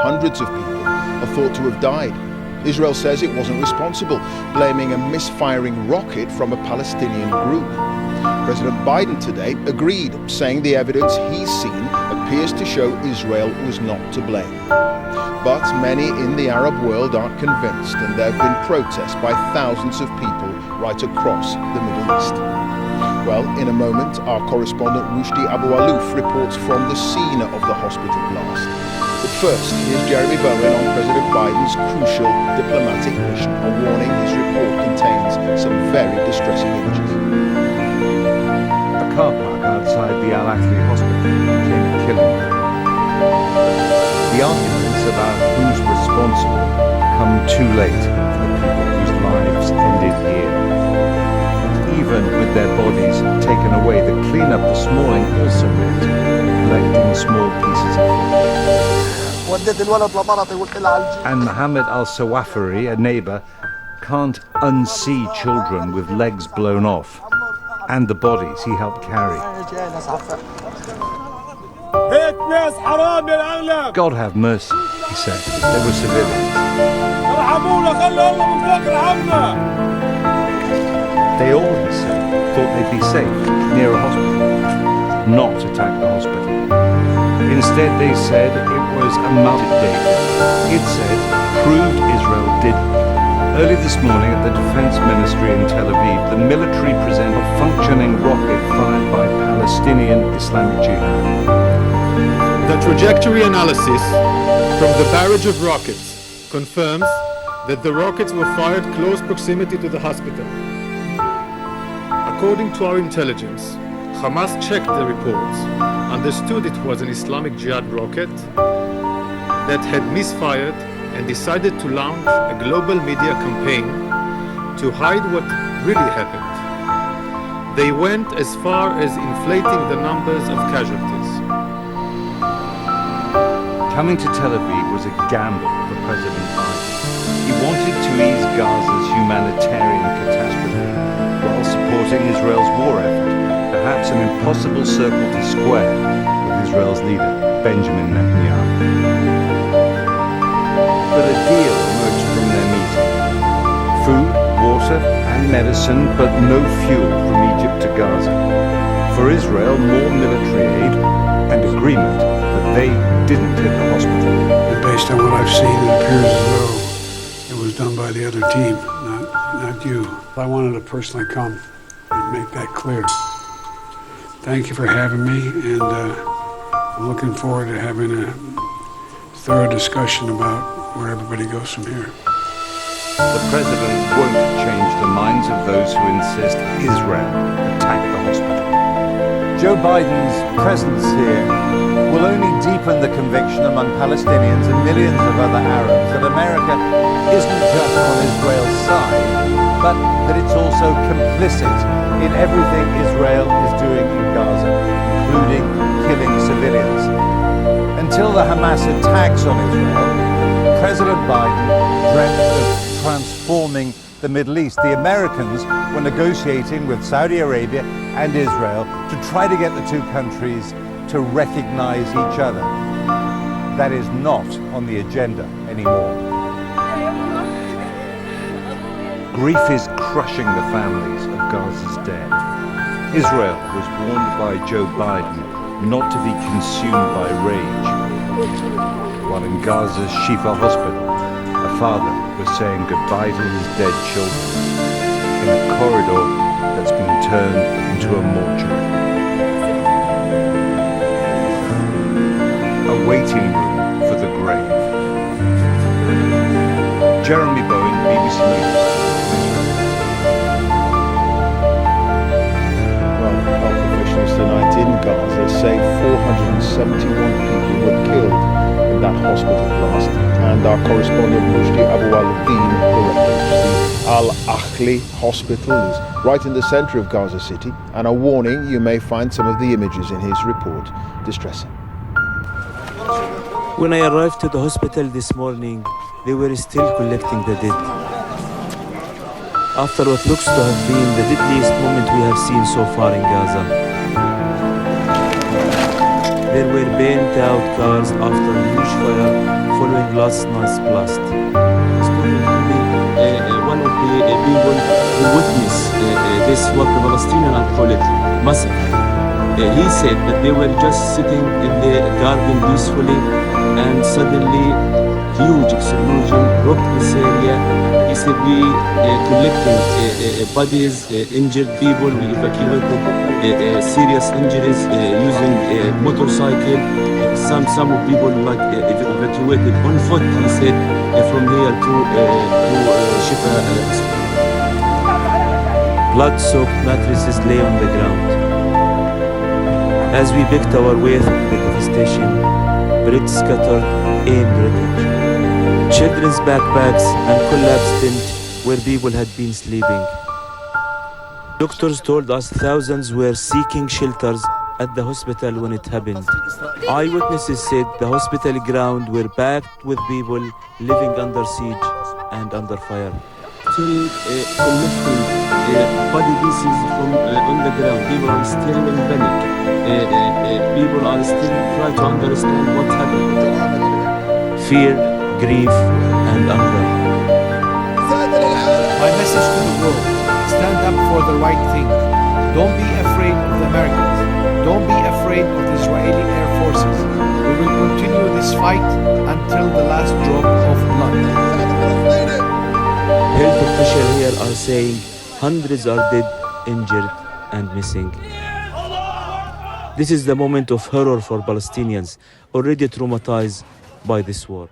hundreds of people are thought to have died. Israel says it wasn't responsible, blaming a misfiring rocket from a Palestinian group. President Biden today agreed, saying the evidence he's seen appears to show Israel was not to blame. But many in the Arab world aren't convinced, and there have been protests by thousands of people right across the Middle East. Well, in a moment, our correspondent Rushdie Abu-Alouf reports from the scene of the hospital blast. But first, here's Jeremy Bowen on President Biden's crucial diplomatic mission, a warning his report contains some very distressing images. A car park outside the Al-Ahli hospital became a killing ground. The arguments about who's responsible come too late for the people whose lives ended here. Even with their bodies taken away, the cleanup this morning also meant collecting small pieces of food. And Mohammed al-Sawafiri, a neighbor, can't unsee children with legs blown off and the bodies he helped carry. God have mercy, he said. They were civilians. They all, he said, thought they'd be safe near a hospital, not attack the hospital. Instead, they said it was a mounted data. It said proved Israel did. Early this morning at the Defense Ministry in Tel Aviv, the military presented a functioning rocket fired by Palestinian Islamic Jihad. The trajectory analysis from the barrage of rockets confirms that the rockets were fired close proximity to the hospital. According to our intelligence, Hamas checked the reports, understood it was an Islamic Jihad rocket that had misfired and decided to launch a global media campaign to hide what really happened. They went as far as inflating the numbers of casualties. Coming to Tel Aviv was a gamble for President Biden. He wanted to ease Gaza's humanitarian catastrophe while supporting Israel's war effort, perhaps an impossible circle to square with Israel's leader, Benjamin Netanyahu. But a deal emerged from their meeting. Food, water and medicine, but no fuel from Egypt to Gaza. For Israel, more military aid and agreement that they didn't hit the hospital. And based on what I've seen, it appears as though it was done by the other team, not you. I wanted to personally come and make that clear. Thank you for having me, and I'm looking forward to having a thorough discussion about where everybody goes from here. The president won't change the minds of those who insist Israel attack the hospital. Joe Biden's presence here will only deepen the conviction among Palestinians and millions of other Arabs that America isn't just on Israel's side, but that it's also complicit in everything Israel is doing in Gaza, including killing civilians. Until the Hamas attacks on Israel, President Biden dreamt of transforming the Middle East. The Americans were negotiating with Saudi Arabia and Israel to try to get the two countries to recognize each other. That is not on the agenda anymore. Grief is crushing the families of Gaza's dead. Israel was warned by Joe Biden not to be consumed by rage. While in Gaza's Shifa hospital, a father was saying goodbye to his dead children in a corridor that's been turned into a mortuary. A waiting room for the grave. Jeremy Bowen, BBC News. Well, health officials tonight in Gaza say 471 people were killed in that hospital blast, and our correspondent Rushdie Abu-Alouf, the Al-Ahli hospital is right in the center of Gaza City, and a warning: you may find some of the images in his report distressing. When I arrived to the hospital this morning, they were still collecting the dead. After what looks to have been the deadliest moment we have seen so far in Gaza. There were burnt out cars after a huge fire following last night's blast. Speaking to me, one of the people who witnessed this, what the Palestinian call it, massacre. He said that they were just sitting in the garden peacefully, and suddenly huge explosion rocked this area. He said we collected bodies, injured people, we evacuated serious injuries using motorcycle. Some of people like evacuated on foot. He said from here to Shifa. Blood-soaked mattresses lay on the ground. As we picked our way through the devastation, bullets scattered aimed wreckage. Children's backpacks and collapsed tent where people had been sleeping. Doctors told us thousands were seeking shelters at the hospital when it happened. Eyewitnesses said the hospital ground were packed with people living under siege and under fire. Still collecting body pieces from on the ground. People are still in panic. People are still trying to understand what happened. Fear, grief, and anger. My message to the world: stand up for the right thing. Don't be afraid of the Americans. Don't be afraid of the Israeli air forces. We will continue this fight until the last drop of blood. Health officials here are saying hundreds are dead, injured, and missing. This is the moment of horror for Palestinians already traumatized by this war.